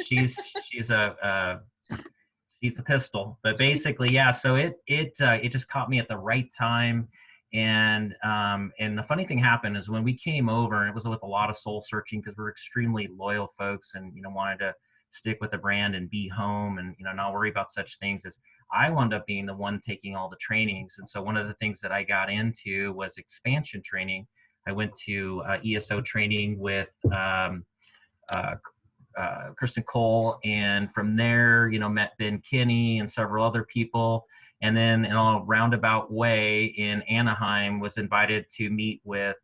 she's a she's a pistol. But basically, yeah. So it just caught me at the right time. And the funny thing happened is when we came over, and it was with a lot of soul searching because we're extremely loyal folks, and wanted to stick with the brand and be home, and not worry about such things. As I wound up being the one taking all the trainings, and so one of the things that I got into was expansion training. I went to ESO training with uh, Kristen Cole, and from there, met Ben Kinney and several other people. And then in a roundabout way in Anaheim, was invited to meet with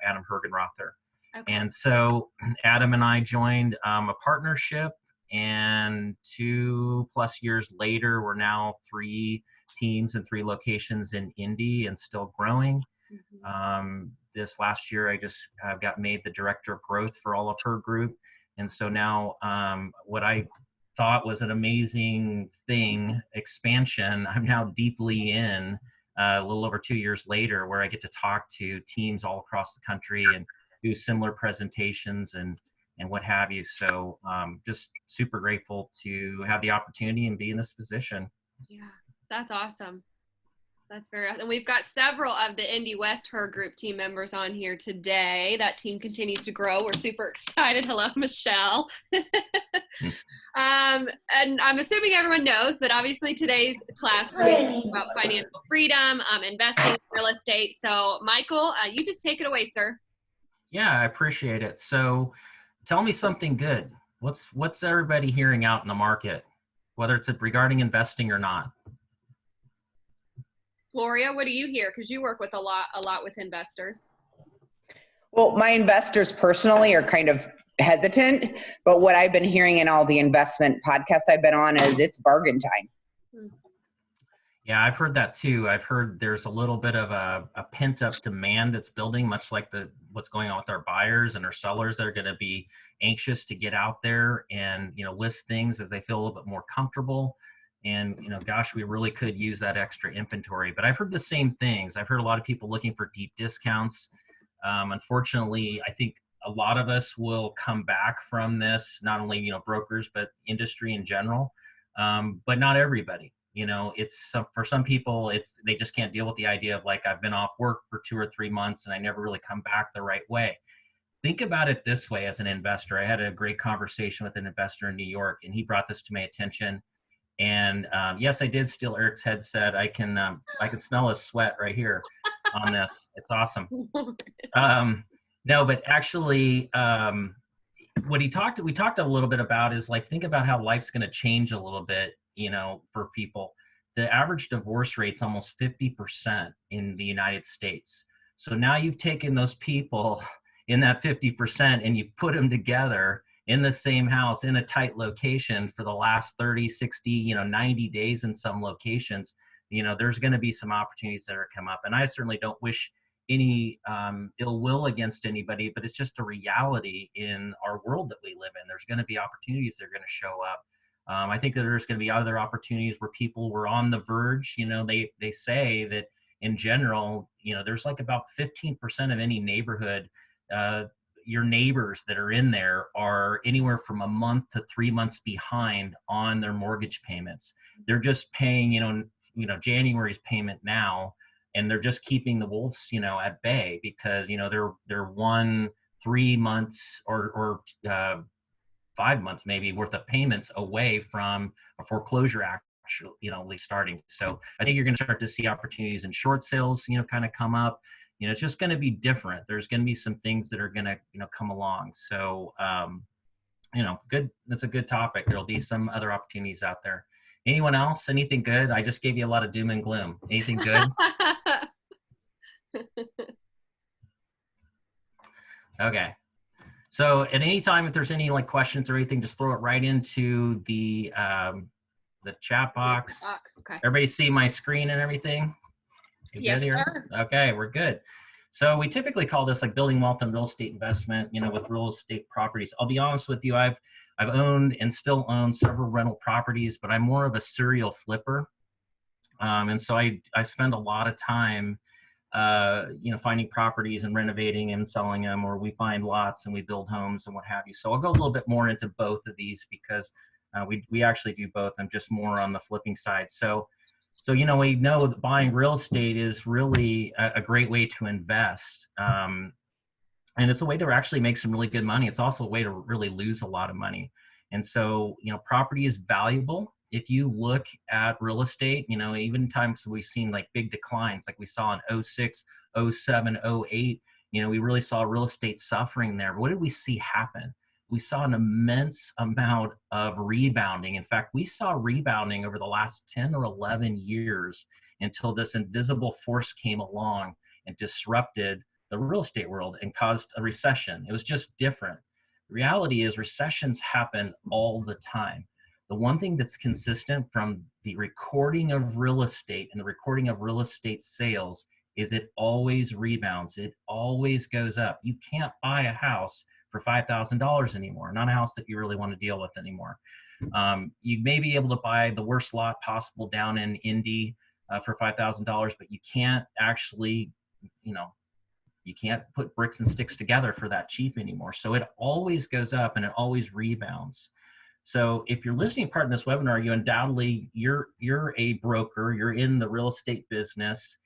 Adam Hergenrother. Okay. And so Adam and I joined a partnership, and 2+ years later, we're now 3 teams and 3 locations in Indy and still growing. This last year, I just got made the director of growth for all of her group. And so now what I thought was an amazing thing, expansion, I'm now deeply in a little over 2 years later, where I get to talk to teams all across the country and do similar presentations and what have you. So just super grateful to have the opportunity and be in this position. Yeah, that's awesome. That's very awesome. And we've got several of the Indy West Her Group team members on here today. That team continues to grow. We're super excited. Hello, Michelle. And I'm assuming everyone knows, but obviously today's class is about financial freedom, investing in real estate. So Michael, you just take it away, sir. Yeah, I appreciate it. So tell me something good. What's everybody hearing out in the market, whether it's regarding investing or not? Gloria, what do you hear? Because you work with a lot with investors. Well, my investors personally are kind of hesitant, but what I've been hearing in all the investment podcasts I've been on is it's bargain time. Yeah, I've heard that too. I've heard there's a little bit of a pent-up demand that's building, much like what's going on with our buyers and our sellers that are going to be anxious to get out there and list things as they feel a little bit more comfortable. And gosh, we really could use that extra inventory. But I've heard the same things. I've heard a lot of people looking for deep discounts. Unfortunately, I think a lot of us will come back from this, not only brokers, but industry in general, but not everybody. It's for some people, they just can't deal with the idea of like, I've been off work for 2 or 3 months and I never really come back the right way. Think about it this way as an investor. I had a great conversation with an investor in New York, and he brought this to my attention. And yes, I did steal Eric's headset. I can smell his sweat right here on this. It's awesome. No, but actually, what we talked a little bit about is like, think about how life's going to change a little bit, for people. The average divorce rate's almost 50% in the United States. So now you've taken those people in that 50% and you've put them together in the same house in a tight location for the last 30, 60, 90 days in some locations. There's going to be some opportunities that are come up. And I certainly don't wish any ill will against anybody, but it's just a reality in our world that we live in. There's going to be opportunities that are going to show up. I think that there's going to be other opportunities where people were on the verge. They say that in general, there's like about 15% of any neighborhood, your neighbors that are in there are anywhere from a month to 3 months behind on their mortgage payments. They're just paying, January's payment now, and they're just keeping the wolves, at bay because, they're 3 months or 5 months maybe worth of payments away from a foreclosure actually, starting. So I think you're going to start to see opportunities in short sales, kind of come up. It's just going to be different. There's going to be some things that are going to, come along. So, good. That's a good topic. There'll be some other opportunities out there. Anyone else? Anything good? I just gave you a lot of doom and gloom. Anything good? Okay. So at any time, if there's any questions or anything, just throw it right into the chat box. Okay. Everybody see my screen and everything? Yes, sir. Okay, we're good. So we typically call this like building wealth and real estate investment, with real estate properties. I'll be honest with you, I've owned and still own several rental properties, but I'm more of a serial flipper. And so I spend a lot of time finding properties and renovating and selling them, or we find lots and we build homes and what have you. So I'll go a little bit more into both of these because we actually do both. I'm just more on the flipping side. So we know that buying real estate is really a great way to invest. And it's a way to actually make some really good money. It's also a way to really lose a lot of money. And so, property is valuable. If you look at real estate, even times we've seen like big declines, like we saw in 06, 07, 08, we really saw real estate suffering there. But what did we see happen? We saw an immense amount of rebounding. In fact, we saw rebounding over the last 10 or 11 years until this invisible force came along and disrupted the real estate world and caused a recession. It was just different. The reality is recessions happen all the time. The one thing that's consistent from the recording of real estate and the recording of real estate sales is it always rebounds. It always goes up. You can't buy a house for $5,000 anymore, not a house that you really want to deal with anymore. You may be able to buy the worst lot possible down in Indy for $5,000, but you can't actually, you can't put bricks and sticks together for that cheap anymore. So it always goes up and it always rebounds. So if you're listening part in this webinar, you undoubtedly, you're a broker, you're in the real estate business.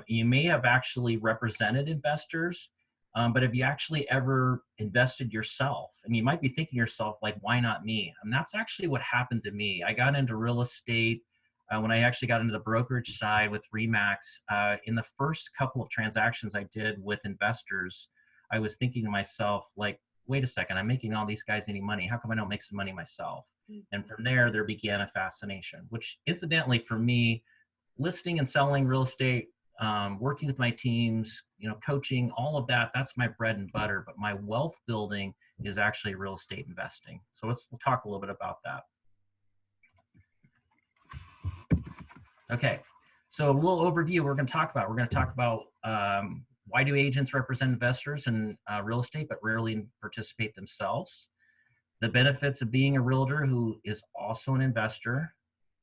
You may have actually represented investors, but have you actually ever invested yourself? And you might be thinking to yourself, like, why not me? And that's actually what happened to me. I got into real estate when I actually got into the brokerage side with RE/MAX. In the first couple of transactions I did with investors, I was thinking to myself, like, wait a second, I'm making all these guys any money. How come I don't make some money myself? And from there began a fascination, which incidentally for me, listing and selling real estate, working with my teams, coaching, all of that, that's my bread and butter. But my wealth building is actually real estate investing. So let's talk a little bit about that. Okay, so a little overview we're going to talk about. Why do agents represent investors in real estate but rarely participate themselves? The benefits of being a realtor who is also an investor.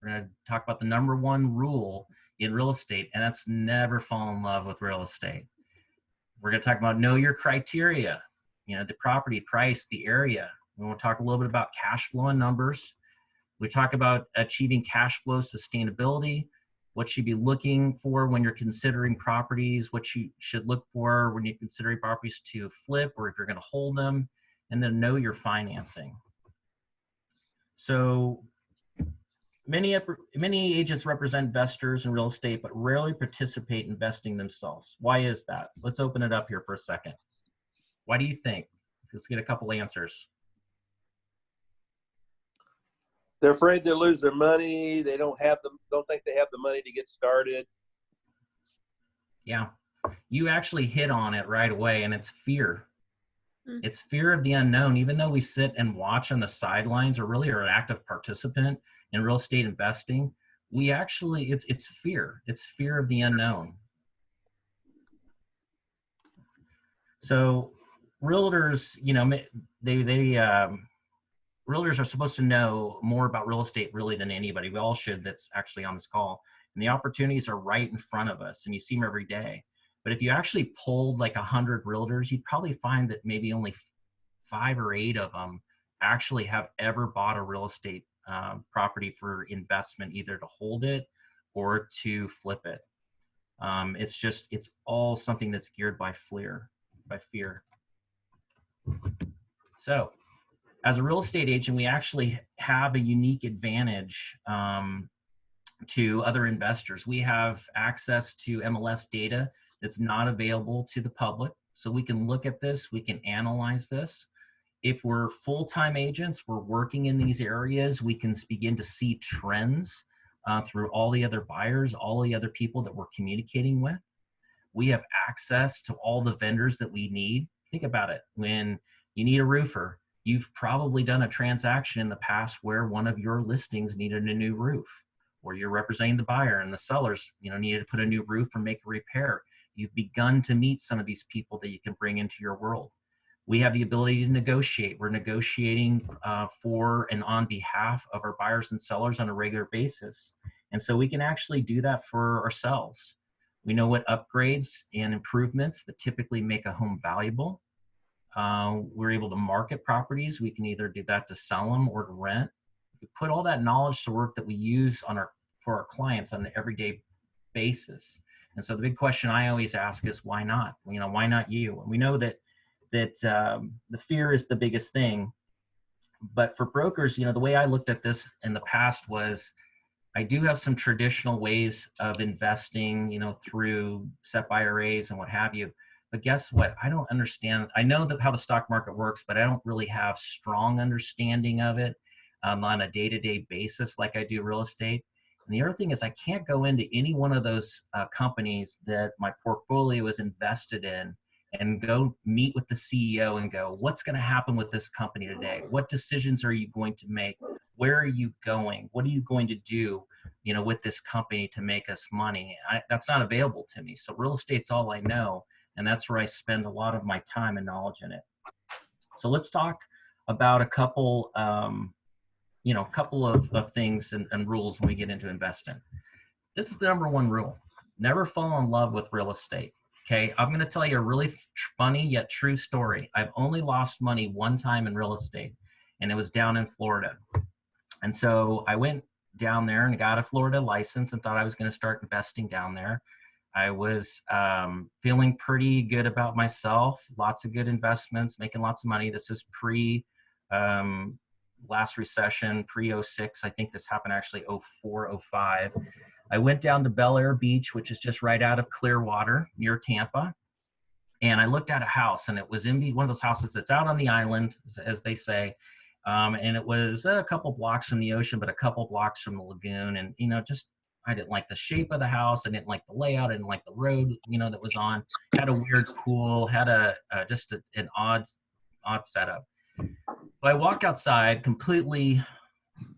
We're going to talk about the number one rule in real estate, and that's never fall in love with real estate. We're going to talk about know your criteria, the property price, the area. We want to talk a little bit about cash flow and numbers. We talk about achieving cash flow sustainability, what you'd be looking for when you're considering properties, what you should look for when you're considering properties to flip or if you're going to hold them, and then know your financing. So many agents represent investors in real estate, but rarely participate in investing themselves. Why is that? Let's open it up here for a second. Why do you think? Let's get a couple answers. They're afraid they'll lose their money. They don't think they have the money to get started. Yeah, you actually hit on it right away, and it's fear. It's fear of the unknown. Even though we sit and watch on the sidelines or really are an active participant in real estate investing, we actually, it's fear. It's fear of the unknown. So realtors, realtors are supposed to know more about real estate really than anybody. We all should that's actually on this call. And the opportunities are right in front of us and you see them every day. But if you actually polled like 100 realtors, you'd probably find that maybe only 5 or 8 of them actually have ever bought a real estate property for investment, either to hold it or to flip it. It's all something that's geared by fear. So, as a real estate agent, we actually have a unique advantage to other investors. We have access to MLS data that's not available to the public. So we can look at this, we can analyze this. If we're full-time agents, we're working in these areas, we can begin to see trends through all the other buyers, all the other people that we're communicating with. We have access to all the vendors that we need. Think about it. When you need a roofer, you've probably done a transaction in the past where one of your listings needed a new roof, or you're representing the buyer and the sellers, needed to put a new roof or make a repair. You've begun to meet some of these people that you can bring into your world. We have the ability to negotiate. We're negotiating for and on behalf of our buyers and sellers on a regular basis. And so we can actually do that for ourselves. We know what upgrades and improvements that typically make a home valuable. We're able to market properties. We can either do that to sell them or to rent. We put all that knowledge to work that we use for our clients on an everyday basis. And so the big question I always ask is, why not? Why not you? And we know that the fear is the biggest thing. But for brokers, the way I looked at this in the past was, I do have some traditional ways of investing, through SEP IRAs and what have you. But guess what? I don't understand. I know how the stock market works, but I don't really have strong understanding of it on a day-to-day basis like I do real estate. And the other thing is, I can't go into any one of those companies that my portfolio is invested in and go meet with the CEO and go, what's going to happen with this company today? What decisions are you going to make? Where are you going? What are you going to do, with this company to make us money? That's not available to me. So real estate's all I know. And that's where I spend a lot of my time and knowledge in it. So let's talk about a couple, of things and rules when we get into investing. This is the number one rule. Never fall in love with real estate. Okay, I'm going to tell you a really funny yet true story. I've only lost money one time in real estate, and it was down in Florida. And so I went down there and got a Florida license and thought I was going to start investing down there. I was feeling pretty good about myself, lots of good investments, making lots of money. This is pre last recession, pre-06. I think this happened actually 04, 05. I went down to Bel Air Beach, which is just right out of Clearwater near Tampa. And I looked at a house, and it was in one of those houses that's out on the island, as they say. And it was a couple blocks from the ocean, but a couple blocks from the lagoon. And, I didn't like the shape of the house. I didn't like the layout. I didn't like the road, that was on. Had a weird pool, had just an odd setup. But I walk outside completely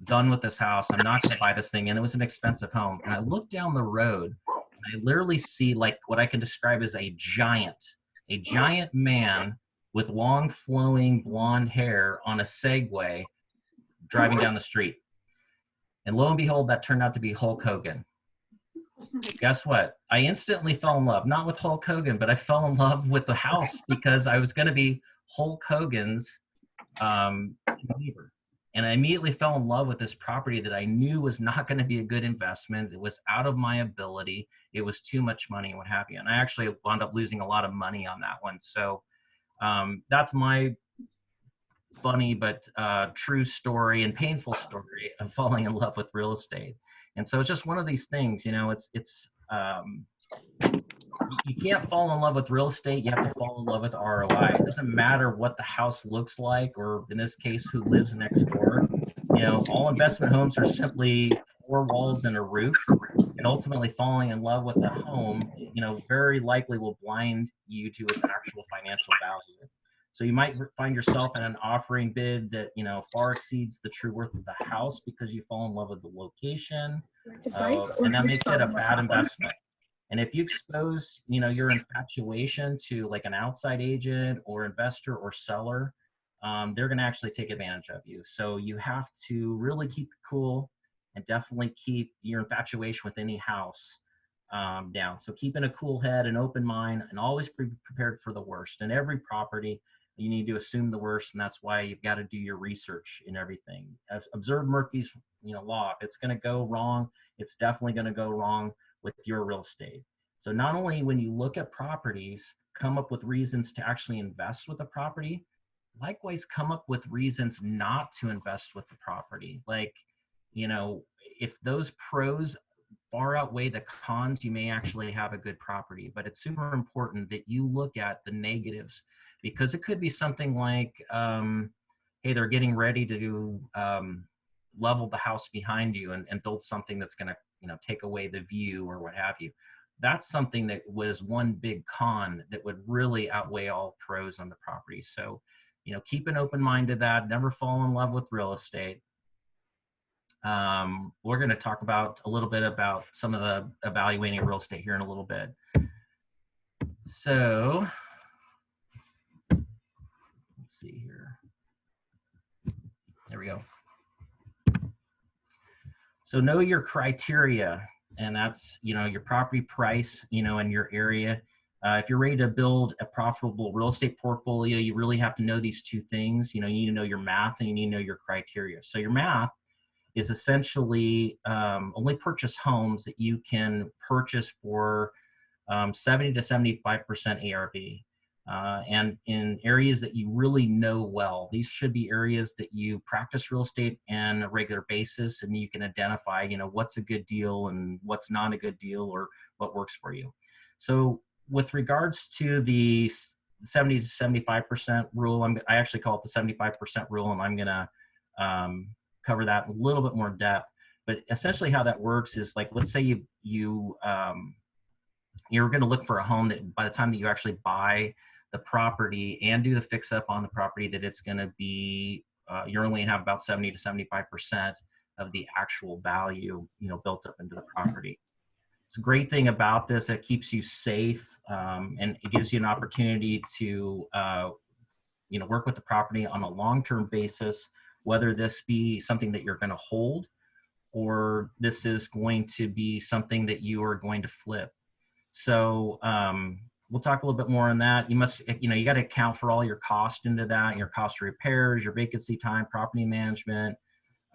done with this house. I'm not going to buy this thing. And it was an expensive home. And I look down the road, and I literally see like what I can describe as a giant man with long flowing blonde hair on a Segway driving down the street. And lo and behold, that turned out to be Hulk Hogan. Guess what? I instantly fell in love, not with Hulk Hogan, but I fell in love with the house because I was going to be Hulk Hogan's neighbor. And I immediately fell in love with this property that I knew was not going to be a good investment. It was out of my ability. It was too much money and what have you. And I actually wound up losing a lot of money on that one. So that's my funny but true story and painful story of falling in love with real estate. And so it's just one of these things, you can't fall in love with real estate. You have to fall in love with ROI. It doesn't matter what the house looks like, or in this case, who lives next door. All investment homes are simply 4 walls and a roof, and ultimately falling in love with the home, very likely will blind you to its actual financial value. So you might find yourself in an offering bid that, far exceeds the true worth of the house because you fall in love with the location, and that makes it a bad investment. And if you expose, your infatuation to like an outside agent or investor or seller, they're going to actually take advantage of you. So you have to really keep it cool and definitely keep your infatuation with any house down. So keeping a cool head, an open mind, and always be prepared for the worst. In every property, you need to assume the worst, and that's why you've got to do your research in everything. Observe Murphy's law. If it's going to go wrong, it's definitely going to go wrong with your real estate. So not only when you look at properties, come up with reasons to actually invest with the property, likewise come up with reasons not to invest with the property. Like, if those pros far outweigh the cons, you may actually have a good property. But it's super important that you look at the negatives, because it could be something like, hey, they're getting ready to level the house behind you and build something that's going to take away the view or what have you. That's something that was one big con that would really outweigh all pros on the property. So, keep an open mind to that. Never fall in love with real estate. We're going to talk about a little bit about some of the evaluating real estate here in a little bit. So let's see here. There we go. So know your criteria and that's, your property price, in your area. If you're ready to build a profitable real estate portfolio, you really have to know these two things. You need to know your math and you need to know your criteria. So your math is essentially only purchase homes that you can purchase for 70 to 75% ARV. And in areas that you really know well. These should be areas that you practice real estate on a regular basis, and you can identify, what's a good deal and what's not a good deal, or what works for you. So with regards to the 70 to 75% rule, I actually call it the 75% rule, and I'm going to cover that in a little bit more depth. But essentially how that works is, like, let's say you're going to look for a home that by the time that you actually buy the property and do the fix up on the property, that it's going to be, you're only have about 70 to 75% of the actual value, built up into the property. It's a great thing about this. It keeps you safe, and it gives you an opportunity to, work with the property on a long-term basis, whether this be something that you're going to hold, or this is going to be something that you are going to flip. So we'll talk a little bit more on that. You got to account for all your cost into that, your cost of repairs, your vacancy time, property management,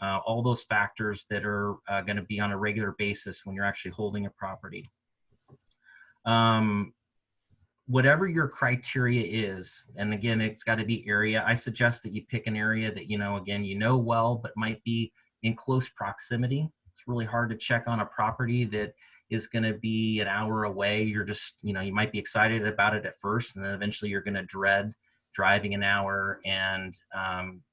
all those factors that are going to be on a regular basis when you're actually holding a property. Whatever your criteria is, and again, it's got to be area. I suggest that you pick an area that, well, but might be in close proximity. It's really hard to check on a property that is going to be an hour away. You're just, you might be excited about it at first, and then eventually you're going to dread driving an hour and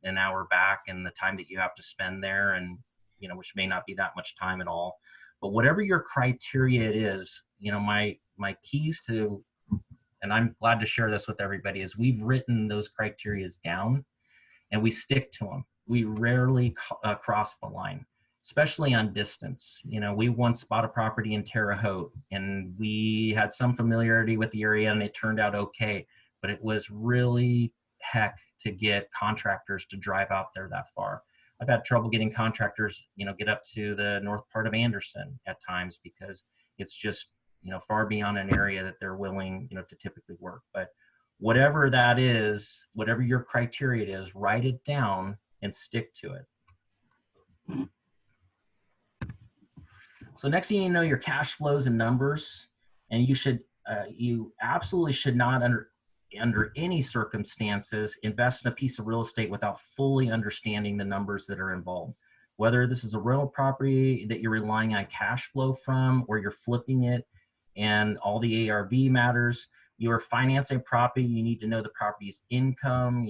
an hour back, and the time that you have to spend there, and, which may not be that much time at all. But whatever your criteria it is, my keys to, and I'm glad to share this with everybody, is we've written those criteria down and we stick to them. We rarely cross the line, especially on distance. We once bought a property in Terre Haute, and we had some familiarity with the area, and it turned out okay, but it was really heck to get contractors to drive out there that far. I've had trouble getting contractors, get up to the north part of Anderson at times, because it's just, far beyond an area that they're willing, to typically work. But whatever that is, whatever your criteria is, write it down and stick to it. So next thing you know, your cash flows and numbers, and you absolutely should not under any circumstances invest in a piece of real estate without fully understanding the numbers that are involved. Whether this is a rental property that you're relying on cash flow from, or you're flipping it and all the ARV matters, you're financing property, you need to know the property's income,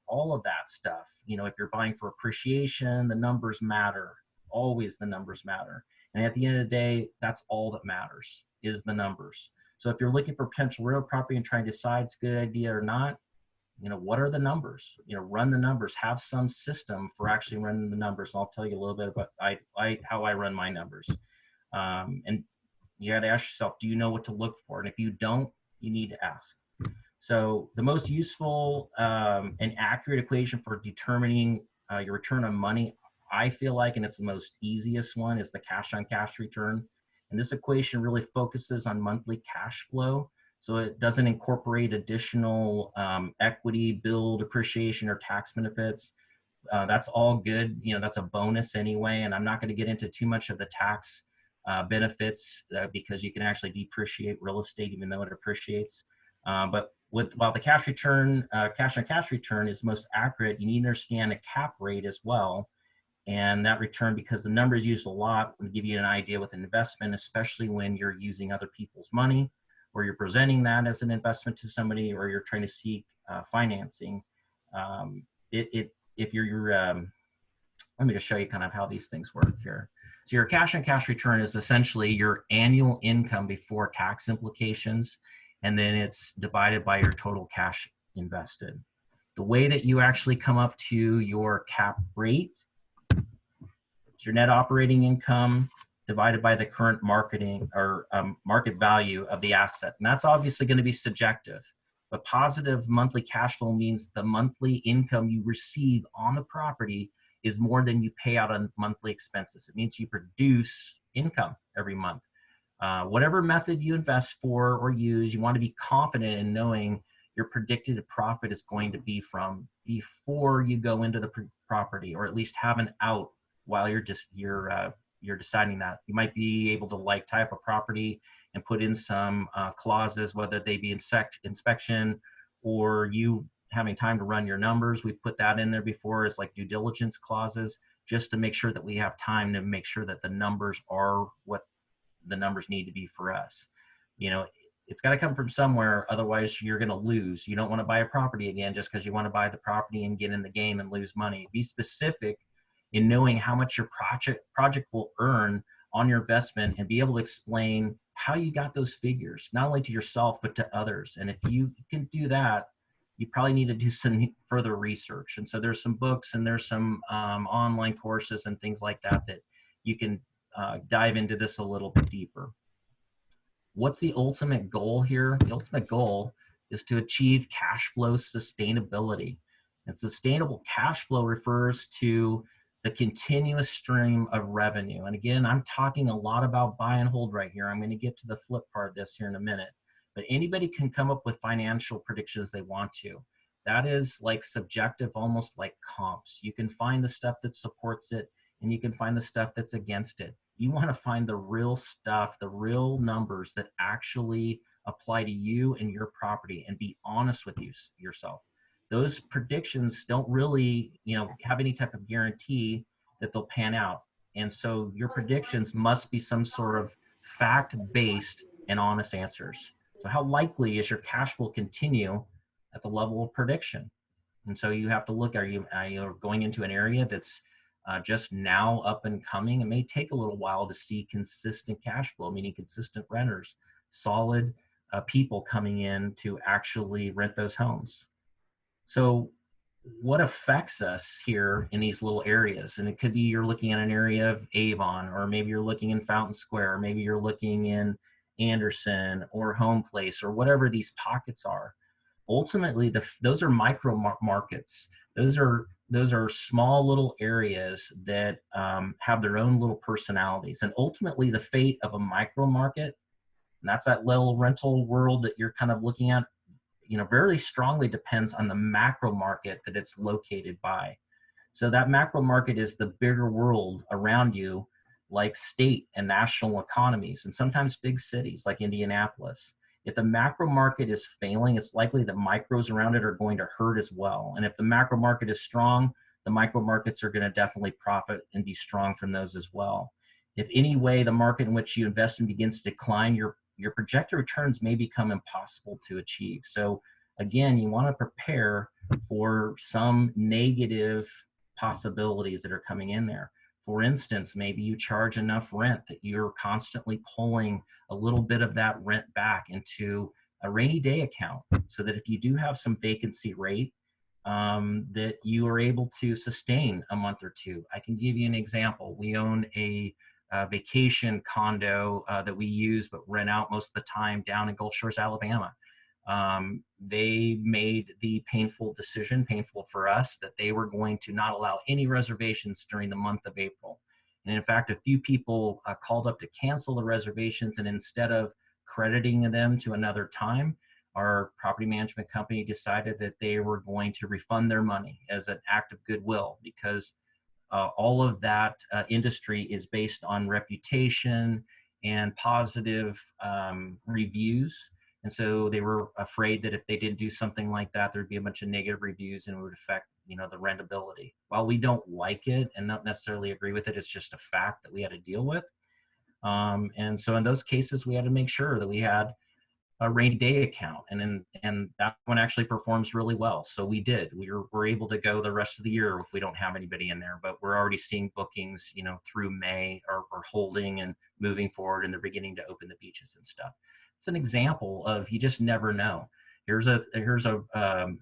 all of that stuff. If you're buying for appreciation, the numbers matter. Always the numbers matter. And at the end of the day, that's all that matters, is the numbers. So if you're looking for potential real property and trying to decide it's a good idea or not, what are the numbers? Run the numbers. Have some system for actually running the numbers. And I'll tell you a little bit about how I run my numbers. And you got to ask yourself, do you know what to look for? And if you don't, you need to ask. So the most useful and accurate equation for determining your return on money, I feel like, and it's the most easiest one, is the cash on cash return. And this equation really focuses on monthly cash flow. So it doesn't incorporate additional equity, build, appreciation, or tax benefits. That's all good. That's a bonus anyway. And I'm not going to get into too much of the tax benefits because you can actually depreciate real estate even though it appreciates. But while the cash on cash return is most accurate, you need to understand a cap rate as well. And that return, because the numbers used a lot, will give you an idea with an investment, especially when you're using other people's money, or you're presenting that as an investment to somebody, or you're trying to seek financing. If you're, let me just show you kind of how these things work here. So your cash on cash return is essentially your annual income before tax implications, and then it's divided by your total cash invested. The way that you actually come up to your cap rate is your net operating income divided by the current market value of the asset. And that's obviously going to be subjective, but positive monthly cash flow means the monthly income you receive on the property is more than you pay out on monthly expenses. It means you produce income every month. Whatever method you invest for or use, you want to be confident in knowing your predicted profit is going to be from before you go into the property, or at least have an out while you're deciding that. You might be able to like type a property and put in some clauses, whether they be inspection or you having time to run your numbers. We've put that in there before as like due diligence clauses, just to make sure that we have time to make sure that the numbers are what the numbers need to be for us. You know, it's got to come from somewhere. Otherwise you're going to lose. You don't want to buy a property again just because you want to buy the property and get in the game and lose money. Be specific in knowing how much your project will earn on your investment, and be able to explain how you got those figures, not only to yourself, but to others. And if you can do that, you probably need to do some further research. And so there's some books and there's some online courses and things like that that you can dive into this a little bit deeper. What's the ultimate goal here? The ultimate goal is to achieve cash flow sustainability. And sustainable cash flow refers to the continuous stream of revenue. And again, I'm talking a lot about buy and hold right here. I'm going to get to the flip part of this here in a minute. But anybody can come up with financial predictions they want to. That is like subjective, almost like comps. You can find the stuff that supports it, and you can find the stuff that's against it. You want to find the real stuff, the real numbers that actually apply to you and your property, and be honest with yourself. Those predictions don't really, have any type of guarantee that they'll pan out. And so your predictions must be some sort of fact-based and honest answers. So how likely is your cash flow continue at the level of prediction? And so you have to look, are you going into an area that's just now up and coming? It may take a little while to see consistent cash flow, meaning consistent renters, solid people coming in to actually rent those homes. So what affects us here in these little areas? And it could be you're looking at an area of Avon, or maybe you're looking in Fountain Square, or maybe you're looking in Anderson or Home Place, or whatever these pockets are. Ultimately, those are micro markets. Those are small little areas that have their own little personalities. And ultimately, the fate of a micro market, and that's that little rental world that you're kind of looking at, very strongly depends on the macro market that it's located by. So that macro market is the bigger world around you, like state and national economies, and sometimes big cities like Indianapolis. If the macro market is failing, it's likely that micros around it are going to hurt as well. And if the macro market is strong, the micro markets are going to definitely profit and be strong from those as well. If any way the market in which you invest in begins to decline, your projected returns may become impossible to achieve. So again, you want to prepare for some negative possibilities that are coming in there. For instance, maybe you charge enough rent that you're constantly pulling a little bit of that rent back into a rainy day account, so that if you do have some vacancy rate, that you are able to sustain a month or two. I can give you an example. We own a vacation condo that we use but rent out most of the time down in Gulf Shores, Alabama. They made the painful decision, painful for us, that they were going to not allow any reservations during the month of April. And in fact, a few people called up to cancel the reservations, and instead of crediting them to another time, our property management company decided that they were going to refund their money as an act of goodwill, because all of that industry is based on reputation and positive reviews. And so they were afraid that if they didn't do something like that, there'd be a bunch of negative reviews and it would affect, the rentability. While we don't like it and not necessarily agree with it, it's just a fact that we had to deal with. And so in those cases, we had to make sure that we had a rainy day account, and that one actually performs really well. So we did. We're able to go the rest of the year if we don't have anybody in there, but we're already seeing bookings, through May are holding and moving forward, and they're beginning to open the beaches and stuff. It's an example of, you just never know. Here's a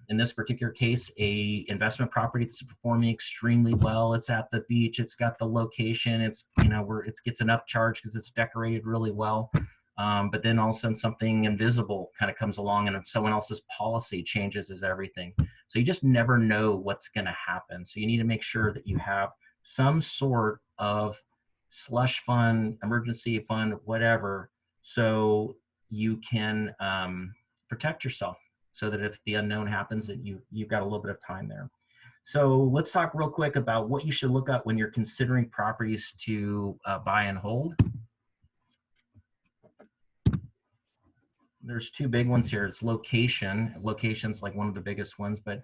in this particular case, a investment property that's performing extremely well. It's at the beach. It's got the location. It's, where it gets an upcharge because it's decorated really well. But then all of a sudden something invisible kind of comes along, and someone else's policy changes as everything. So you just never know what's going to happen. So you need to make sure that you have some sort of slush fund, emergency fund, whatever, so you can protect yourself, so that if the unknown happens, that you've got a little bit of time there. So let's talk real quick about what you should look at when you're considering properties to buy and hold. There's two big ones here. It's location. Location's like one of the biggest ones, but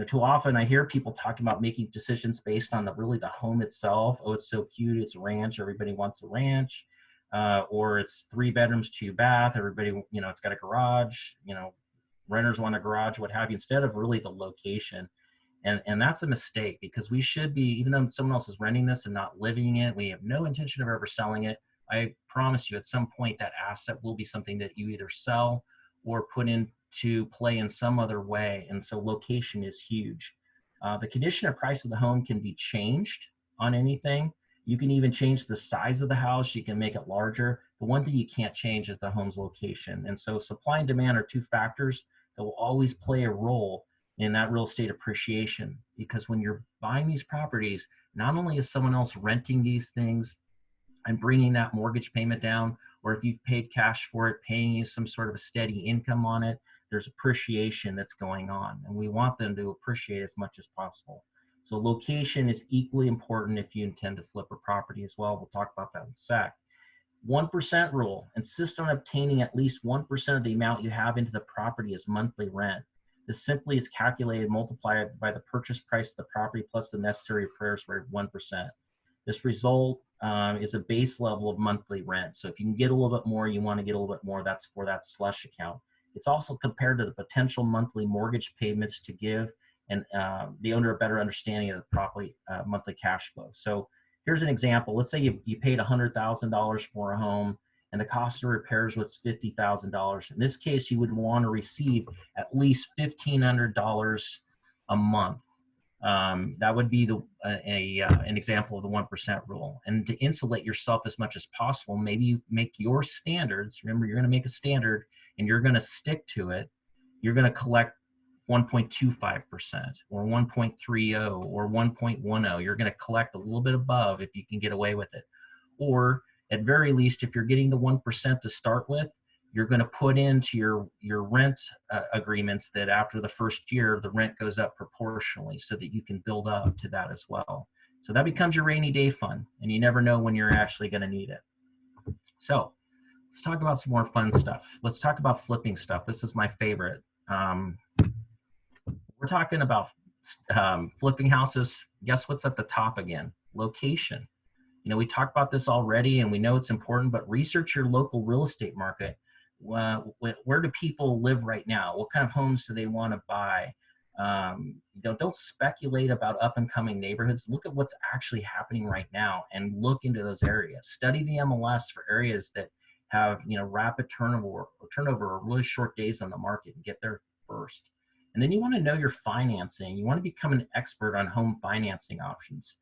too often I hear people talking about making decisions based on the home itself. Oh, it's so cute. It's a ranch. Everybody wants a ranch. Or it's 3 bedrooms, 2 bath. Everybody, it's got a garage, renters want a garage, what have you, instead of really the location. And that's a mistake, because we should be, even though someone else is renting this and not living in it, we have no intention of ever selling it. I promise you, at some point, that asset will be something that you either sell or put into play in some other way. And so location is huge. The condition or price of the home can be changed on anything. You can even change the size of the house. You can make it larger. The one thing you can't change is the home's location. And so supply and demand are two factors that will always play a role in that real estate appreciation. Because when you're buying these properties, not only is someone else renting these things and bringing that mortgage payment down, or if you've paid cash for it, paying you some sort of a steady income on it, there's appreciation that's going on. And we want them to appreciate as much as possible. So location is equally important if you intend to flip a property as well. We'll talk about that in a sec. 1% rule. Insist on obtaining at least 1% of the amount you have into the property as monthly rent. This simply is calculated, multiplied by the purchase price of the property plus the necessary repairs for 1%. This result is a base level of monthly rent. So if you can get a little bit more, you want to get a little bit more, that's for that slush account. It's also compared to the potential monthly mortgage payments to give and the owner a better understanding of the property monthly cash flow. So here's an example. Let's say you paid $100,000 for a home and the cost of repairs was $50,000. In this case, you would want to receive at least $1,500 a month. That would be an example of the 1% rule. And to insulate yourself as much as possible, maybe you make your standards. Remember, you're going to make a standard and you're going to stick to it. You're going to collect 1.25% or 1.30 or 1.10. You're going to collect a little bit above if you can get away with it. Or at very least, if you're getting the 1% to start with, you're going to put into your rent agreements that after the first year, the rent goes up proportionally so that you can build up to that as well. So that becomes your rainy day fund, and you never know when you're actually going to need it. So let's talk about some more fun stuff. Let's talk about flipping stuff. This is my favorite. We're talking about flipping houses. Guess what's at the top again? Location. We talked about this already, and we know it's important, but research your local real estate market. Where do people live right now? What kind of homes do they want to buy? Don't speculate about up and coming neighborhoods. Look at what's actually happening right now and look into those areas. Study the MLS for areas that have rapid turnover or really short days on the market, and get there first. And then you want to know your financing. You want to become an expert on home financing options.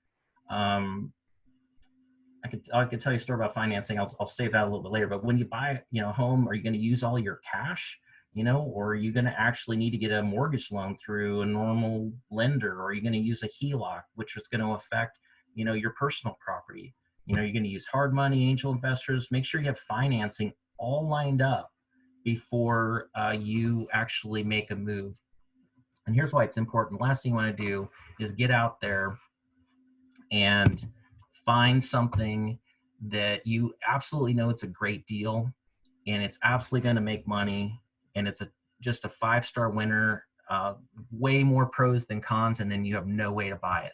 I could tell you a story about financing. I'll save that a little bit later. But when you buy, a home, are you going to use all your cash, or are you going to actually need to get a mortgage loan through a normal lender, or are you going to use a HELOC, which is going to affect, your personal property? You're going to use hard money, angel investors. Make sure you have financing all lined up before you actually make a move. And here's why it's important. Last thing you want to do is get out there and find something that you absolutely know it's a great deal and it's absolutely going to make money, and it's just a 5-star winner, way more pros than cons, and then you have no way to buy it.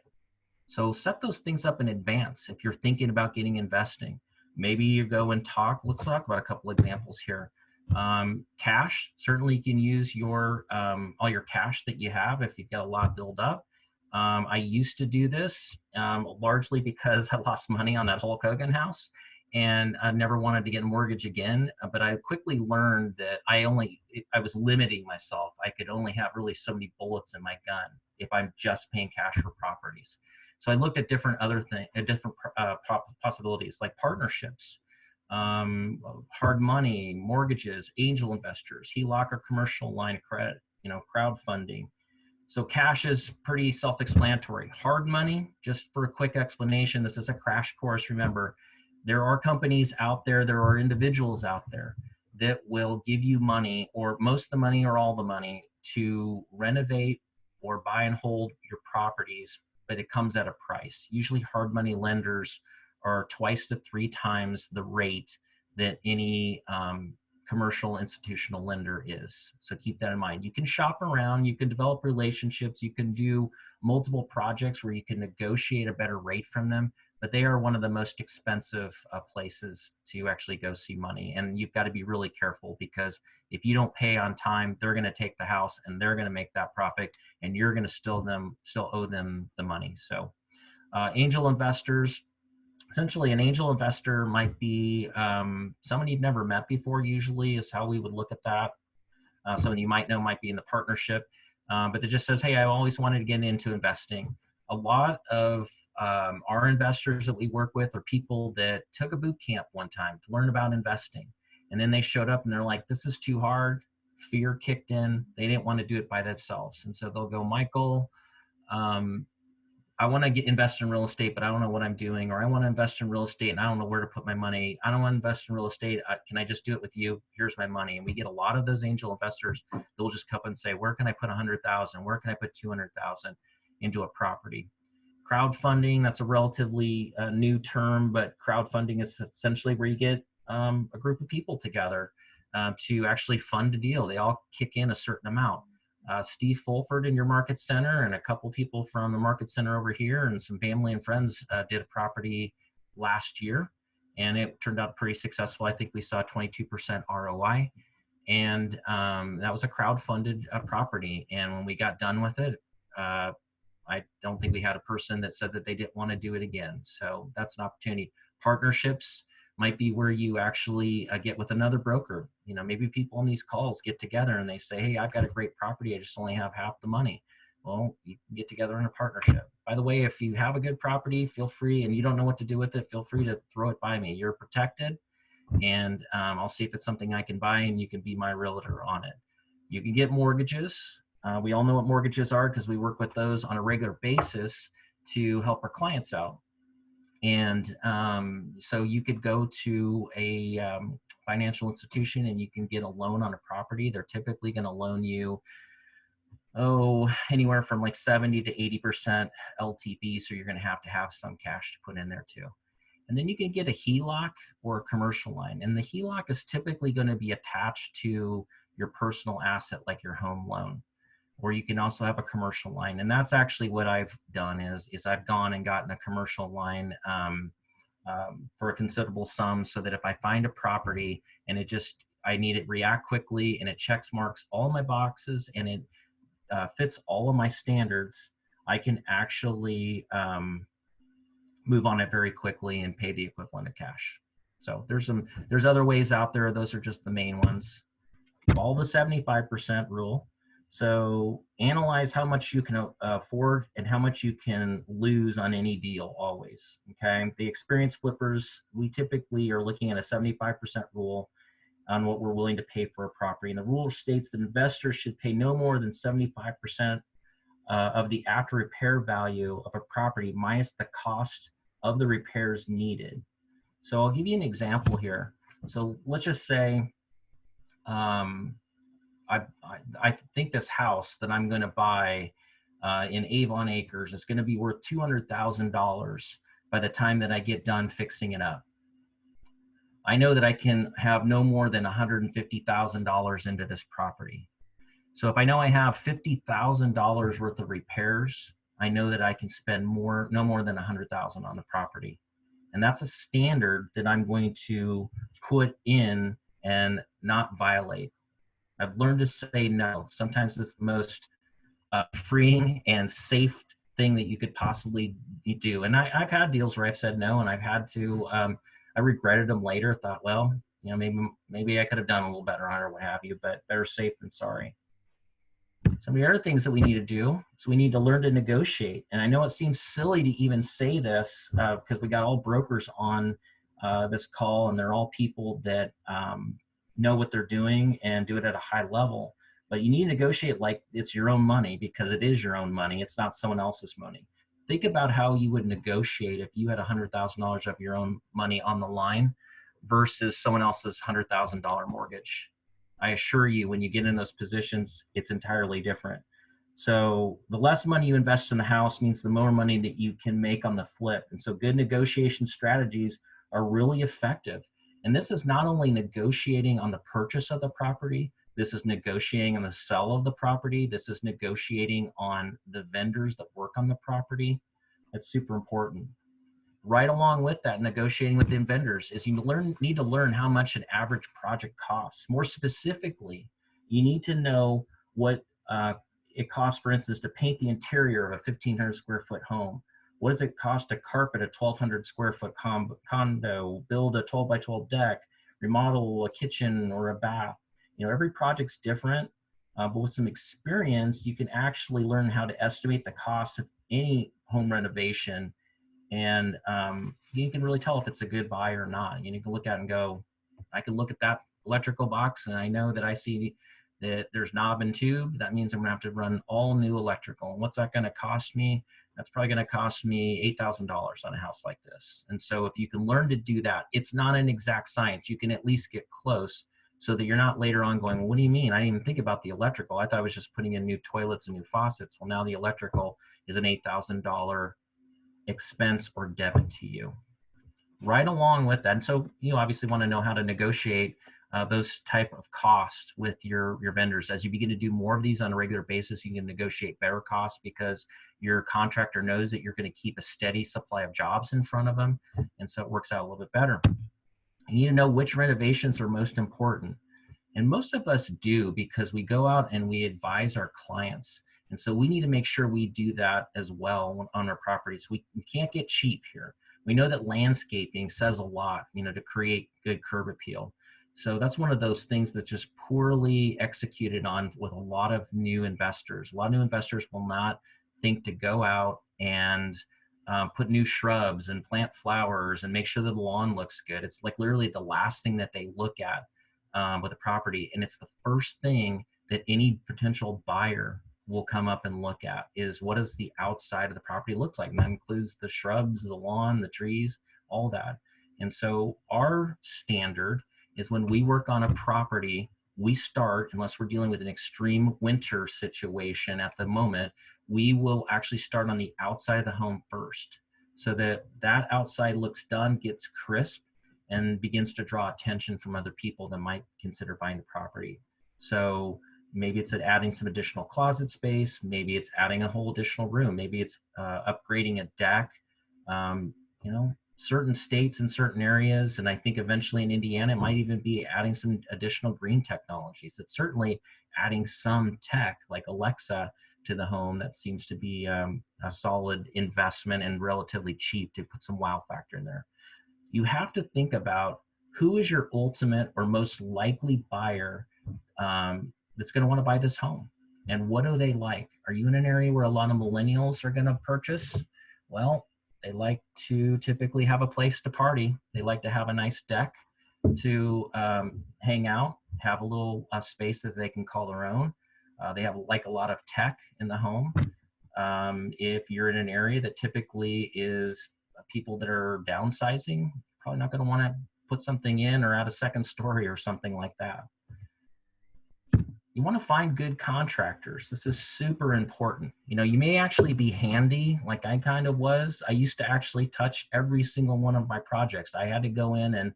So set those things up in advance. If you're thinking about getting investing, maybe you go and talk. Let's talk about a couple examples here. Cash, certainly you can use your all your cash that you have if you've got a lot built up. I used to do this largely because I lost money on that Hulk Hogan house, and I never wanted to get a mortgage again. But I quickly learned that I was limiting myself. I could only have really so many bullets in my gun if I'm just paying cash for properties. So I looked at different possibilities like partnerships, hard money, mortgages, angel investors, HELOC or commercial line of credit, crowdfunding. So cash is pretty self-explanatory. Hard money, just for a quick explanation, this is a crash course. Remember, there are companies out there, there are individuals out there that will give you money, or most of the money or all the money, to renovate or buy and hold your properties, but it comes at a price. Usually hard money lenders are 2 to 3 times the rate that any commercial institutional lender is. So keep that in mind. You can shop around, you can develop relationships, you can do multiple projects where you can negotiate a better rate from them, but they are one of the most expensive places to actually go see money. And you've got to be really careful, because if you don't pay on time, they're going to take the house and they're going to make that profit, and you're going to still owe them the money. So angel investors, essentially an angel investor might be someone you've never met before, usually is how we would look at that. Someone you might know might be in the partnership, but it just says, hey, I always wanted to get into investing. A lot of our investors that we work with are people that took a boot camp one time to learn about investing. And then they showed up and they're like, this is too hard. Fear kicked in. They didn't want to do it by themselves. And so they'll go, Michael, I want to get invested in real estate, but I don't know what I'm doing. Or I want to invest in real estate and I don't know where to put my money. I don't want to invest in real estate. Can I just do it with you? Here's my money. And we get a lot of those angel investors that will just come and say, where can I put 100,000? Where can I put 200,000 into a property? Crowdfunding, that's a relatively new term, but crowdfunding is essentially where you get a group of people together to actually fund a deal. They all kick in a certain amount. Steve Fulford in your market center and a couple people from the market center over here and some family and friends did a property last year, and it turned out pretty successful. I think we saw 22% ROI, and that was a crowdfunded property. And when we got done with it, I don't think we had a person that said that they didn't want to do it again. So that's an opportunity. Partnerships might be where you actually get with another broker. You know, maybe people on these calls get together and they say, hey, I've got a great property. I just only have half the money. Well, you can get together in a partnership. By the way, if you have a good property, feel free, and you don't know what to do with it, feel free to throw it by me. You're protected, and I'll see if it's something I can buy, and you can be my realtor on it. You can get mortgages. We all know what mortgages are because we work with those on a regular basis to help our clients out. And so you could go to a financial institution and you can get a loan on a property. They're typically going to loan you, anywhere from like 70 to 80% LTV. So you're going to have some cash to put in there too. And then you can get a HELOC or a commercial line. And the HELOC is typically going to be attached to your personal asset, like your home loan. Or you can also have a commercial line. And that's actually what I've done is I've gone and gotten a commercial line for a considerable sum, so that if I find a property and I need it react quickly and it checks marks all my boxes and it fits all of my standards, I can actually move on it very quickly and pay the equivalent of cash. So there's other ways out there. Those are just the main ones. All the 75% rule. So analyze how much you can afford and how much you can lose on any deal always, okay? The experienced flippers, we typically are looking at a 75% rule on what we're willing to pay for a property. And the rule states that investors should pay no more than 75% of the after repair value of a property minus the cost of the repairs needed. So I'll give you an example here. So let's just say, I think this house that I'm going to buy in Avon Acres is going to be worth $200,000 by the time that I get done fixing it up. I know that I can have no more than $150,000 into this property. So if I know I have $50,000 worth of repairs, I know that I can spend no more than $100,000 on the property. And that's a standard that I'm going to put in and not violate. I've learned to say no. Sometimes it's the most freeing and safe thing that you could possibly do. And I've had deals where I've said no, and I've had to, I regretted them later, thought, well, you know, maybe I could have done a little better on it or what have you, but better safe than sorry. Some of the other things that we need to do is we need to learn to negotiate. And I know it seems silly to even say this because we got all brokers on this call, and they're all people that know what they're doing and do it at a high level. But you need to negotiate like it's your own money, because it is your own money. It's not someone else's money. think about how you would negotiate if you had $100,000 of your own money on the line versus someone else's $100,000 mortgage. I assure you, when you get in those positions, it's entirely different. So the less money you invest in the house means the more money that you can make on the flip. And so good negotiation strategies are really effective. And this is not only negotiating on the purchase of the property, this is negotiating on the sale of the property. This is negotiating on the vendors that work on the property. That's super important. Right along with that, negotiating with the vendors is you need to learn how much an average project costs. More specifically, you need to know what it costs, for instance, to paint the interior of a 1,500 square foot home. What does it cost to carpet a 1,200 square foot condo, build a 12 by 12 deck, remodel a kitchen or a bath? You know, every project's different, but with some experience, you can actually learn how to estimate the cost of any home renovation. And you can really tell if it's a good buy or not. You can look at it and go, I can look at that electrical box and I know that I see that there's knob and tube. That means I'm gonna have to run all new electrical. And what's that gonna cost me? That's probably gonna cost me $8,000 on a house like this. And so if you can learn to do that, it's not an exact science. You can at least get close so that you're not later on going, well, what do you mean? I didn't even think about the electrical. I thought I was just putting in new toilets and new faucets. Well, now the electrical is an $8,000 expense or debit to you. Right along with that, and so you obviously want to know how to negotiate those type of costs with your vendors. As you begin to do more of these on a regular basis, you can negotiate better costs because your contractor knows that you're going to keep a steady supply of jobs in front of them, and so it works out a little bit better. You need to know which renovations are most important, and most of us do because we go out and we advise our clients. And so we need to make sure we do that as well on our properties. We can't get cheap here. We know that landscaping says a lot, to create good curb appeal. So that's one of those things that's just poorly executed on with a lot of new investors. A lot of new investors will not think to go out and put new shrubs and plant flowers and make sure that the lawn looks good. It's like literally the last thing that they look at with a property. And it's the first thing that any potential buyer will come up and look at is what does the outside of the property look like? And that includes the shrubs, the lawn, the trees, all that. And so our standard is when we work on a property, we start, unless we're dealing with an extreme winter situation at the moment, we will actually start on the outside of the home first so that that outside looks done, gets crisp, and begins to draw attention from other people that might consider buying the property. So maybe it's adding some additional closet space. Maybe it's adding a whole additional room. Maybe it's upgrading a deck. Certain states and certain areas, and I think eventually in Indiana, it might even be adding some additional green technologies. It's certainly adding some tech like Alexa to the home that seems to be a solid investment and relatively cheap to put some wow factor in there. You have to think about who is your ultimate or most likely buyer that's going to want to buy this home, and what do they like? Are you in an area where a lot of millennials are going to purchase? Well, they like to typically have a place to party. They like to have a nice deck to hang out, have a little space that they can call their own. They have like a lot of tech in the home. If you're in an area that typically is people that are downsizing, probably not going to want to put something in or add a second story or something like that. You want to find good contractors. This is super important. You may actually be handy like I kind of was. I used to actually touch every single one of my projects. I had to go in and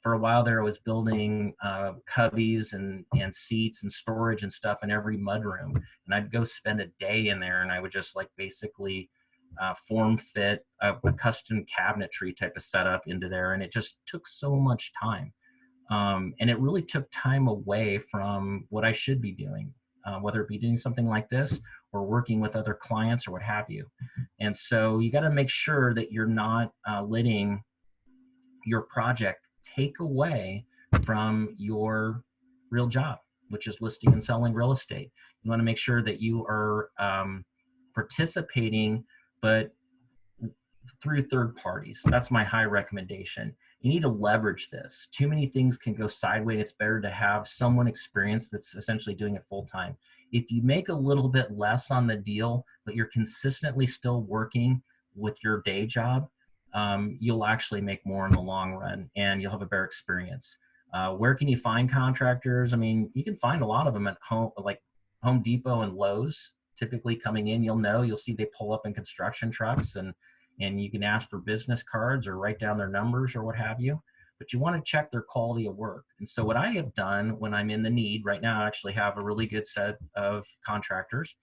for a while there I was building cubbies and seats and storage and stuff in every mudroom. And I'd go spend a day in there and I would just like basically form fit a custom cabinetry type of setup into there. And it just took so much time. And it really took time away from what I should be doing, whether it be doing something like this or working with other clients or what have you. And so you got to make sure that you're not letting your project take away from your real job, which is listing and selling real estate. You want to make sure that you are participating, but through third parties. That's my high recommendation. You need to leverage this. Too many things can go sideways. It's better to have someone experienced that's essentially doing it full time. If you make a little bit less on the deal, but you're consistently still working with your day job, you'll actually make more in the long run, and you'll have a better experience. Where can you find contractors? I mean, you can find a lot of them at home, like Home Depot and Lowe's. Typically coming in, you'll see they pull up in construction trucks, and you can ask for business cards or write down their numbers or what have you. But you want to check their quality of work. And so what I have done when I'm in the need right now, I actually have a really good set of contractors.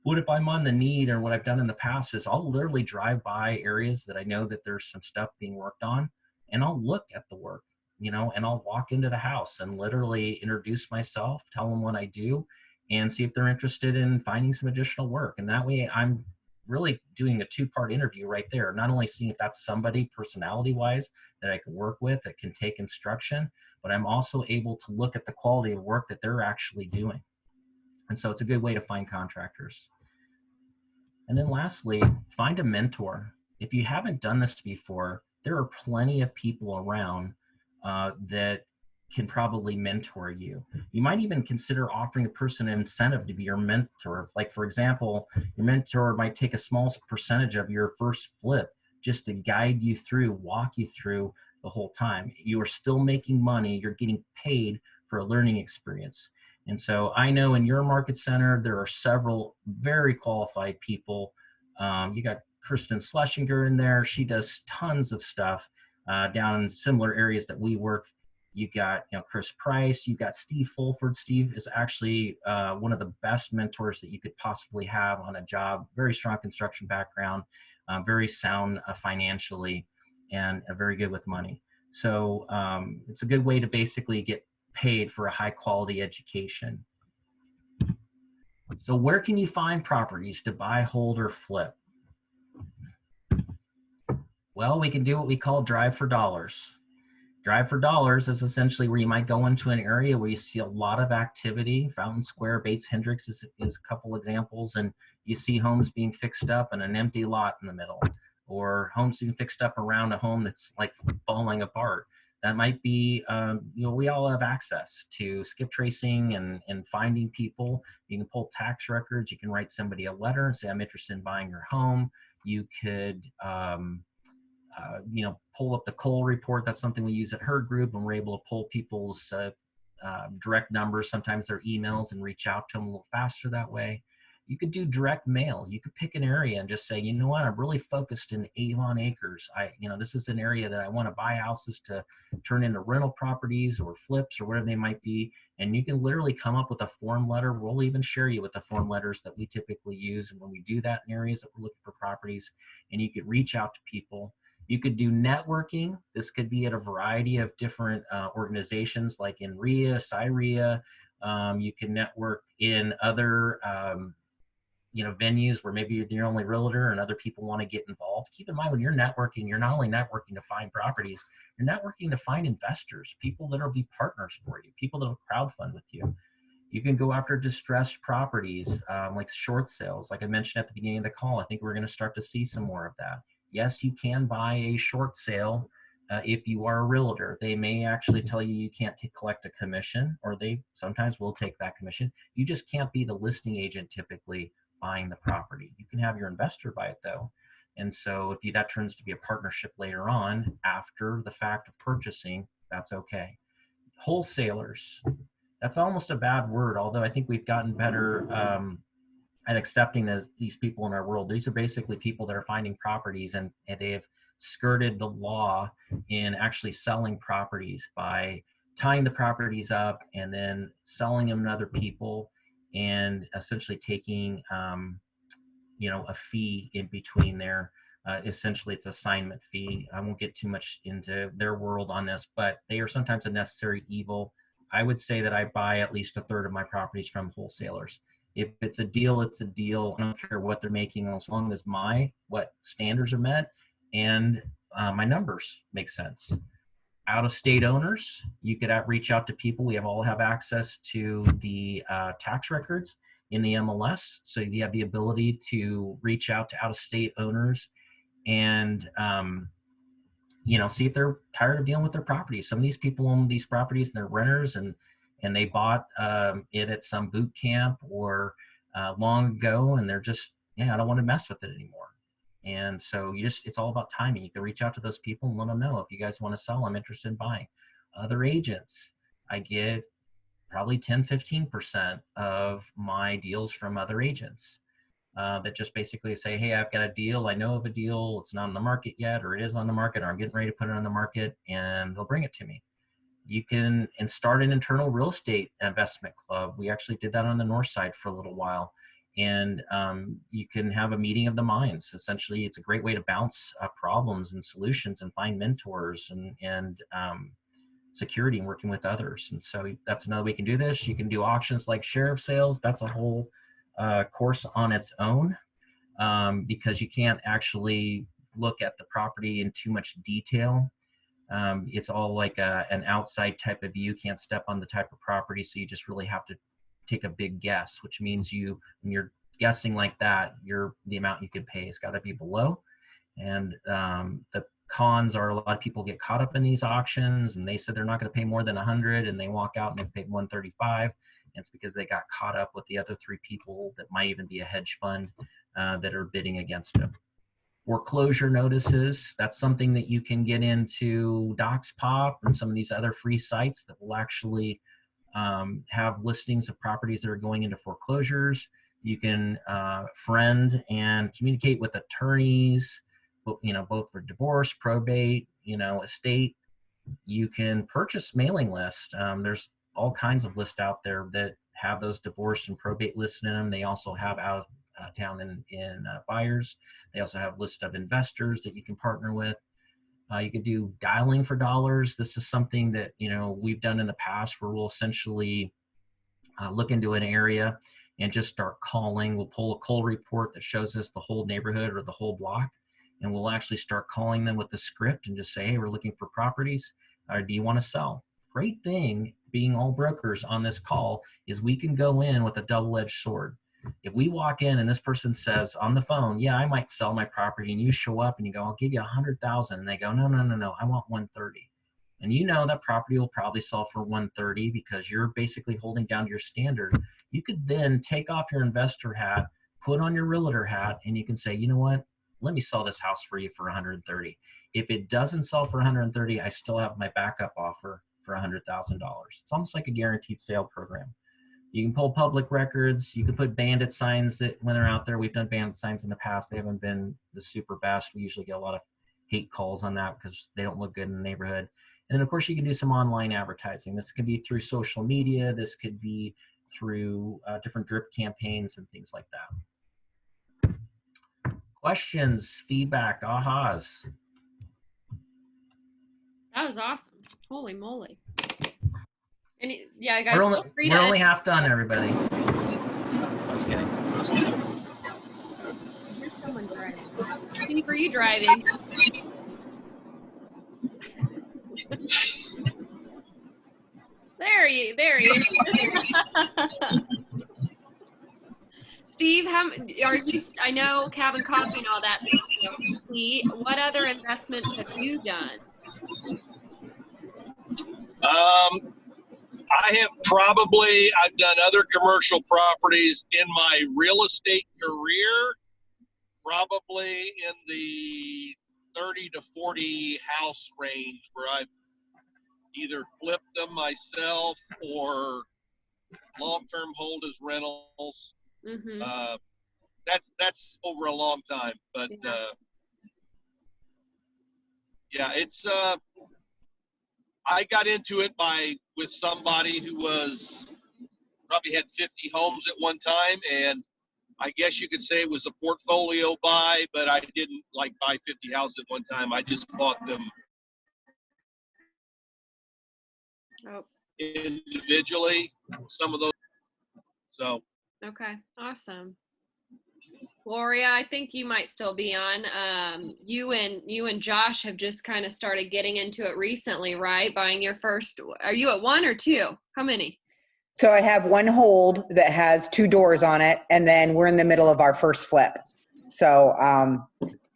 What if I'm on the need, or what I've done in the past is I'll literally drive by areas that I know that there's some stuff being worked on, and I'll look at the work, and I'll walk into the house and literally introduce myself, tell them what I do, and see if they're interested in finding some additional work. And that way I'm really doing a two-part interview right there, not only seeing if that's somebody personality-wise that I can work with, that can take instruction, but I'm also able to look at the quality of work that they're actually doing. And so it's a good way to find contractors. And then lastly, find a mentor. If you haven't done this before, there are plenty of people around that can probably mentor you. You might even consider offering a person an incentive to be your mentor. Like, for example, your mentor might take a small percentage of your first flip just to guide you through, walk you through the whole time. You are still making money. You're getting paid for a learning experience. And so I know in your market center, there are several very qualified people. You got Kristen Schlesinger in there. She does tons of stuff down in similar areas that we work. You got, Chris Price. You've got Steve Fulford. Steve is actually one of the best mentors that you could possibly have on a job. Very strong construction background, very sound financially, and very good with money. So it's a good way to basically get paid for a high quality education. So where can you find properties to buy, hold, or flip? Well, we can do what we call drive for dollars. Drive for dollars is essentially where you might go into an area where you see a lot of activity. Fountain Square, Bates Hendricks is a couple examples, and you see homes being fixed up and an empty lot in the middle, or homes being fixed up around a home that's like falling apart. That might be, we all have access to skip tracing and finding people. You can pull tax records. You can write somebody a letter and say, I'm interested in buying your home. You could, pull up the Cole report. That's something we use at Her Group, and we're able to pull people's direct numbers, sometimes their emails, and reach out to them a little faster that way. You could do direct mail. You could pick an area and just say, you know what, I'm really focused in Avon Acres. This is an area that I want to buy houses to turn into rental properties or flips or whatever they might be. And you can literally come up with a form letter. We'll even share you with the form letters that we typically use when we do that in areas that we're looking for properties. And you could reach out to people. You could do networking. This could be at a variety of different organizations like in RIA, CYREA. You can network in other venues where maybe you're the only realtor and other people want to get involved. Keep in mind, when you're networking, you're not only networking to find properties, you're networking to find investors, people that will be partners for you, people that will crowdfund with you. You can go after distressed properties, like short sales. Like I mentioned at the beginning of the call, I think we're going to start to see some more of that. Yes, you can buy a short sale if you are a realtor. They may actually tell you you can't collect a commission, or they sometimes will take that commission. You just can't be the listing agent typically buying the property. You can have your investor buy it though. And so if that turns to be a partnership later on after the fact of purchasing, that's okay. Wholesalers, that's almost a bad word, although I think we've gotten better at accepting these people in our world. These are basically people that are finding properties and they have skirted the law in actually selling properties by tying the properties up and then selling them to other people, and essentially taking, a fee in between there. Essentially, it's assignment fee. I won't get too much into their world on this, but they are sometimes a necessary evil. I would say that I buy at least a third of my properties from wholesalers. If it's a deal, it's a deal. I don't care what they're making, as long as what standards are met and my numbers make sense. Out-of-state owners, you could reach out to people. We all have access to the tax records in the MLS, so you have the ability to reach out to out-of-state owners and see if they're tired of dealing with their properties. Some of these people own these properties and they're renters, and and they bought it at some boot camp or long ago, and they're just, I don't want to mess with it anymore. And so it's all about timing. You can reach out to those people and let them know, if you guys want to sell, I'm interested in buying. Other agents, I get probably 10-15% of my deals from other agents that just basically say, hey, I've got a deal, I know of a deal, it's not on the market yet, or it is on the market, or I'm getting ready to put it on the market, and they'll bring it to me. You can start an internal real estate investment club. We actually did that on the north side for a little while. And you can have a meeting of the minds. Essentially, it's a great way to bounce problems and solutions and find mentors and security and working with others. And so that's another way you can do this. You can do auctions like sheriff sales. That's a whole course on its own, because you can't actually look at the property in too much detail. It's all like an outside type of view. Can't step on the type of property, so you just really have to take a big guess, which means when you're guessing like that, the amount you could pay has got to be below. And the cons are, a lot of people get caught up in these auctions, and they said they're not going to pay more than 100, and they walk out and they've paid 135. And it's because they got caught up with the other 3 people that might even be a hedge fund that are bidding against them. Foreclosure notices, that's something that you can get into DocsPop and some of these other free sites that will actually have listings of properties that are going into foreclosures. You can friend and communicate with attorneys, both for divorce, probate, estate. You can purchase mailing lists. There's all kinds of lists out there that have those divorce and probate lists in them. They also have out of town in buyers. They also have lists of investors that you can partner with. You could do dialing for dollars. This is something that we've done in the past, where we'll essentially look into an area and just start calling. We'll pull a call report that shows us the whole neighborhood or the whole block, and we'll actually start calling them with the script and just say, hey, we're looking for properties. Do you want to sell? Great thing being all brokers on this call is we can go in with a double-edged sword. If we walk in and this person says on the phone, yeah, I might sell my property, and you show up and you go, I'll give you 100,000, and they go, no, I want 130. And that property will probably sell for 130 because you're basically holding down your standard. You could then take off your investor hat, put on your realtor hat, and you can say, you know what, let me sell this house for you for 130. If it doesn't sell for 130, I still have my backup offer for $100,000. It's almost like a guaranteed sale program. You can pull public records. You can put bandit signs that when they're out there. We've done bandit signs in the past. They haven't been the super best. We usually get a lot of hate calls on that because they don't look good in the neighborhood. And then, of course, you can do some online advertising. This could be through social media. This could be through different drip campaigns and things like that. Questions, feedback, ahas? That was awesome. Holy moly. And yeah, guys, we're only half done, everybody. Just kidding. There's someone driving. Steve, are you driving? There he is. Steve, are you? I know Cabin Coffee and all that. What other investments have you done? I've done other commercial properties in my real estate career, probably in the 30 to 40 house range, where I've either flipped them myself or long-term hold as rentals. Mm-hmm. That's over a long time, but it's I got into it with somebody who probably had 50 homes at one time, and I guess you could say it was a portfolio buy, but I didn't buy 50 houses at one time. I just bought them individually, some of those. So. Okay, awesome. Gloria, I think you might still be on. You and Josh have just kind of started getting into it recently, right? Buying your first. Are you at 1 or 2? How many? So I have one hold that has 2 doors on it, and then we're in the middle of our first flip. So,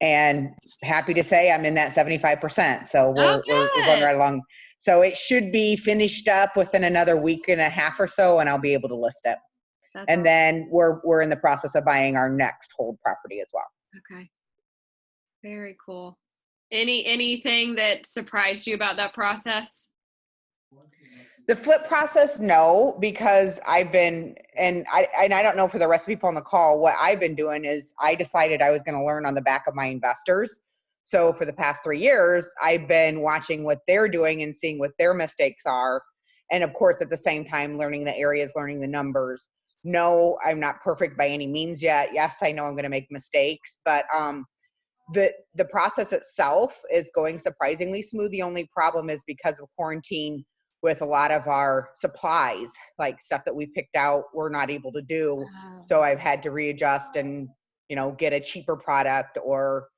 and happy to say I'm in that 75%. So we're going right along. So it should be finished up within another week and a half or so, and I'll be able to list it. That's And awesome. then we're in the process of buying our next hold property as well. Okay. Very cool. Anything that surprised you about that process? The flip process, no, because I've been, and I don't know for the rest of the people on the call, what I've been doing is I decided I was going to learn on the back of my investors. So for the past 3 years, I've been watching what they're doing and seeing what their mistakes are. And of course, at the same time, learning the areas, learning the numbers. No, I'm not perfect by any means yet. Yes, I know I'm going to make mistakes, but the process itself is going surprisingly smooth. The only problem is because of quarantine, with a lot of our supplies, like stuff that we picked out, we're not able to do. Wow. So I've had to readjust and, get a cheaper product or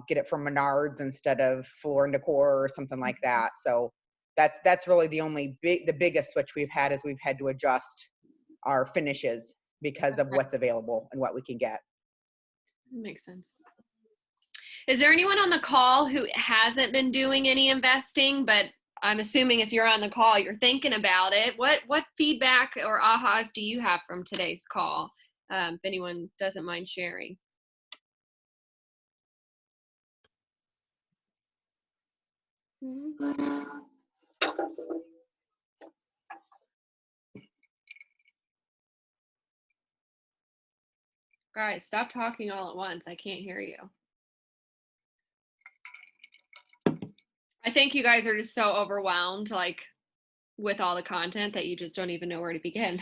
get it from Menards instead of Floor and Decor or something like that. So that's really the biggest switch we've had, is we've had to adjust our finishes because of what's available and what we can get. Makes sense. Is there anyone on the call who hasn't been doing any investing, but I'm assuming if you're on the call, you're thinking about it? What feedback or ahas do you have from today's call? If anyone doesn't mind sharing. Guys, stop talking all at once. I can't hear you. I think you guys are just so overwhelmed, like, with all the content that you just don't even know where to begin.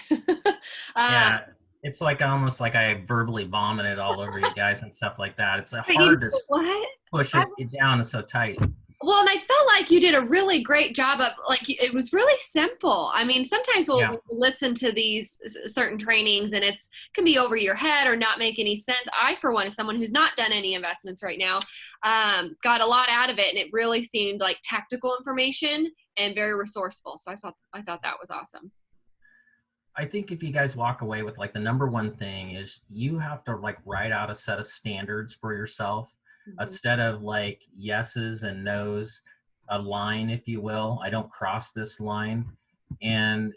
Yeah, it's like almost like I verbally vomited all over you guys and stuff like that. It's But hard to what? push it down. It's so tight. Well, and I felt like you did a really great job of, like, it was really simple. I mean, sometimes we'll listen to these certain trainings and can be over your head or not make any sense. I, for one, as someone who's not done any investments right now, got a lot out of it, and it really seemed like tactical information and very resourceful. So I thought that was awesome. I think if you guys walk away with, like, the number one thing is you have to, like, write out a set of standards for yourself. Instead of, like, yeses and nos, a line, if you will. I don't cross this line, and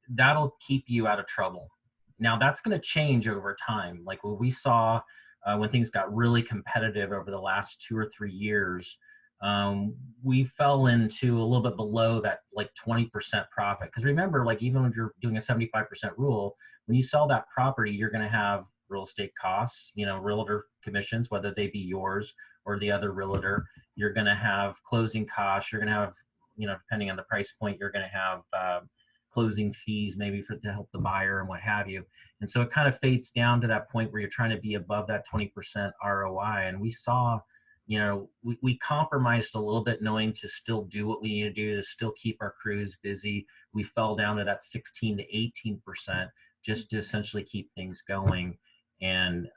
that'll keep you out of trouble. Now that's going to change over time. Like what we saw when things got really competitive over the last 2 or 3 years, we fell into a little bit below that, like, 20% profit. Because remember, like, even when you're doing a 75% rule, when you sell that property, you're going to have real estate costs, realtor commissions, whether they be yours or the other realtor. You're going to have closing costs. You're going to have, depending on the price point, you're going to have closing fees, maybe to help the buyer and what have you. And so it kind of fades down to that point where you're trying to be above that 20% ROI. And we saw, we compromised a little bit, knowing to still do what we need to do to still keep our crews busy. We fell down to that 16 to 18% just to essentially keep things going. And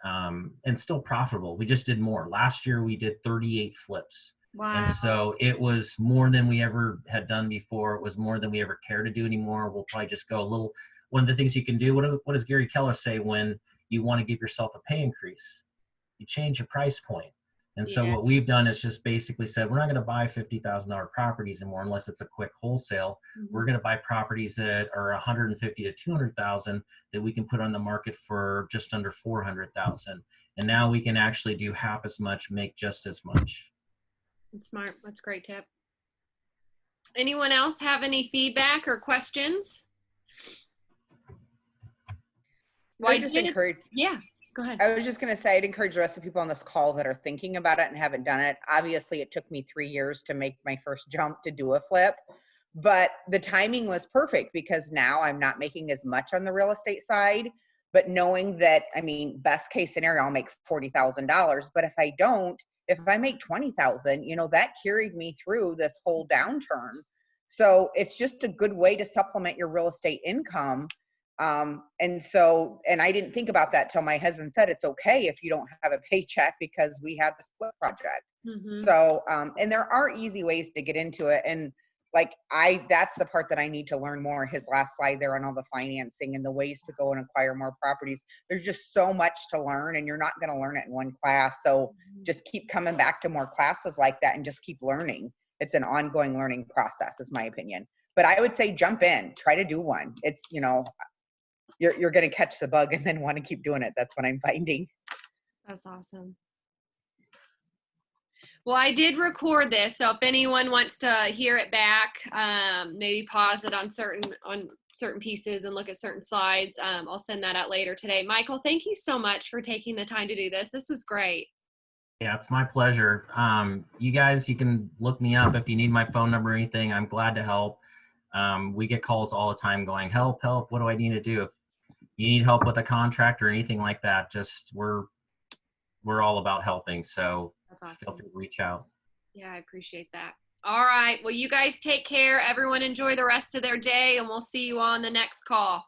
still profitable. We just did more. Last year we did 38 flips. Wow. And so it was more than we ever had done before. It was more than we ever care to do anymore. We'll probably just go a little. One of the things you can do, what does Gary Keller say when you want to give yourself a pay increase? You change your price point. And so what we've done is just basically said, we're not going to buy $50,000 properties anymore unless it's a quick wholesale. We're going to buy properties that are 150 to 200,000 that we can put on the market for just under 400,000. And now we can actually do half as much, make just as much. That's smart. That's a great tip. Anyone else have any feedback or questions? I just encourage. Yeah. Go ahead. I was just going to say, I'd encourage the rest of the people on this call that are thinking about it and haven't done it. Obviously, it took me 3 years to make my first jump to do a flip, but the timing was perfect because now I'm not making as much on the real estate side, but knowing that, best case scenario, I'll make $40,000. But if I don't, if I make 20,000, that carried me through this whole downturn. So it's just a good way to supplement your real estate income. And I didn't think about that till my husband said, it's okay if you don't have a paycheck because we have this flip project. So, and there are easy ways to get into it. And that's the part that I need to learn more. His last slide there on all the financing and the ways to go and acquire more properties. There's just so much to learn, and you're not going to learn it in one class. So just keep coming back to more classes like that and just keep learning. It's an ongoing learning process, is my opinion. But I would say jump in, try to do one. It's, you know, you're going to catch the bug and then want to keep doing it. That's what I'm finding. That's awesome. Well, I did record this, so if anyone wants to hear it back, maybe pause it on certain pieces and look at certain slides, I'll send that out later today. Michael, thank you so much for taking the time to do this. This was great. Yeah, it's my pleasure. You guys, you can look me up if you need my phone number or anything. I'm glad to help. We get calls all the time going, help, what do I need to do? If you need help with a contract or anything like that, just we're all about helping. So That's awesome. feel free to reach out. Yeah, I appreciate that. All right. Well, you guys take care. Everyone enjoy the rest of their day, and we'll see you on the next call.